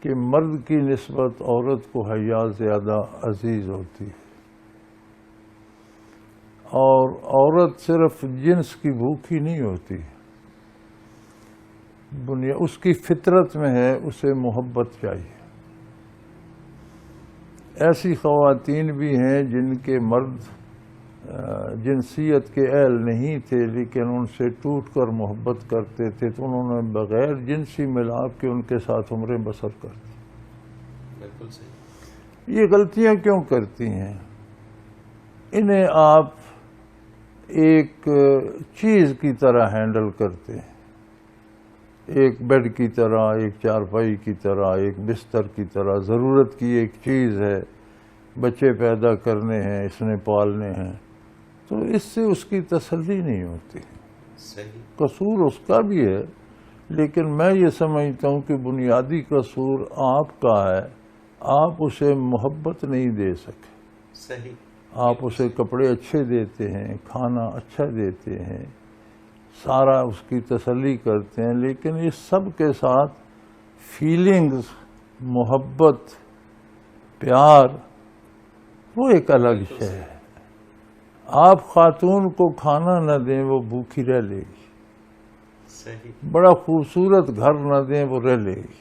کہ مرد کی نسبت عورت کو حیا زیادہ عزیز ہوتی ہے، اور عورت صرف جنس کی بھوکی نہیں ہوتی، اس کی فطرت میں ہے اسے محبت چاہیے۔ ایسی خواتین بھی ہیں جن کے مرد جنسیت کے اہل نہیں تھے لیکن ان سے ٹوٹ کر محبت کرتے تھے، تو انہوں نے بغیر جنسی ملاپ کے ان کے ساتھ عمریں بسر کر دی۔ بالکل صحیح۔ یہ غلطیاں کیوں کرتی ہیں؟ انہیں آپ ایک چیز کی طرح ہینڈل کرتے ہیں، ایک بیڈ کی طرح، ایک چارپائی کی طرح، ایک بستر کی طرح، ضرورت کی ایک چیز ہے، بچے پیدا کرنے ہیں، اس نے پالنے ہیں، تو اس سے اس کی تسلی نہیں ہوتی۔ صحیح۔ قصور اس کا بھی ہے، لیکن میں یہ سمجھتا ہوں کہ بنیادی قصور آپ کا ہے، آپ اسے محبت نہیں دے سکے۔ صحیح۔ آپ اسے کپڑے اچھے دیتے ہیں، کھانا اچھا دیتے ہیں، سارا اس کی تسلی کرتے ہیں، لیکن اس سب کے ساتھ فیلنگز، محبت، پیار، وہ ایک الگ شے ہے۔ آپ خاتون کو کھانا نہ دیں وہ بھوکی رہ لے گی، صحیح۔ بڑا خوبصورت گھر نہ دیں وہ رہ لے گی،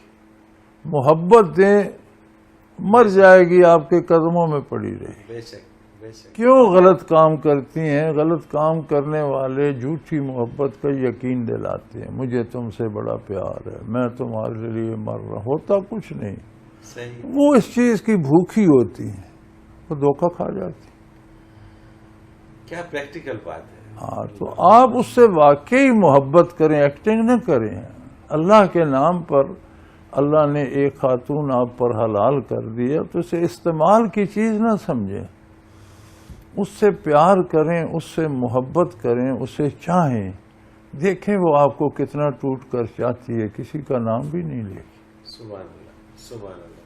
محبت دیں مر جائے گی، آپ کے قدموں میں پڑی رہے گی۔ بے شک، بے شک۔ کیوں غلط کام کرتی ہیں؟ غلط کام کرنے والے جھوٹی محبت کا یقین دلاتے ہیں، مجھے تم سے بڑا پیار ہے، میں تمہارے لیے مر رہا، ہوتا کچھ نہیں۔ صحیح۔ وہ اس چیز کی بھوکی ہوتی ہیں، وہ دھوکہ کھا جاتی۔ کیا پریکٹیکل بات ہے۔ ہاں، تو آپ اس سے واقعی محبت کریں، ایکٹنگ نہ کریں۔ اللہ کے نام پر اللہ نے ایک خاتون آپ پر حلال کر دیا تو اسے استعمال کی چیز نہ سمجھیں، اس سے پیار کریں، اس سے محبت کریں، اسے چاہیں، دیکھیں وہ آپ کو کتنا ٹوٹ کر چاہتی ہے، کسی کا نام بھی نہیں لے گی۔ سبحان اللہ، سبحان اللہ۔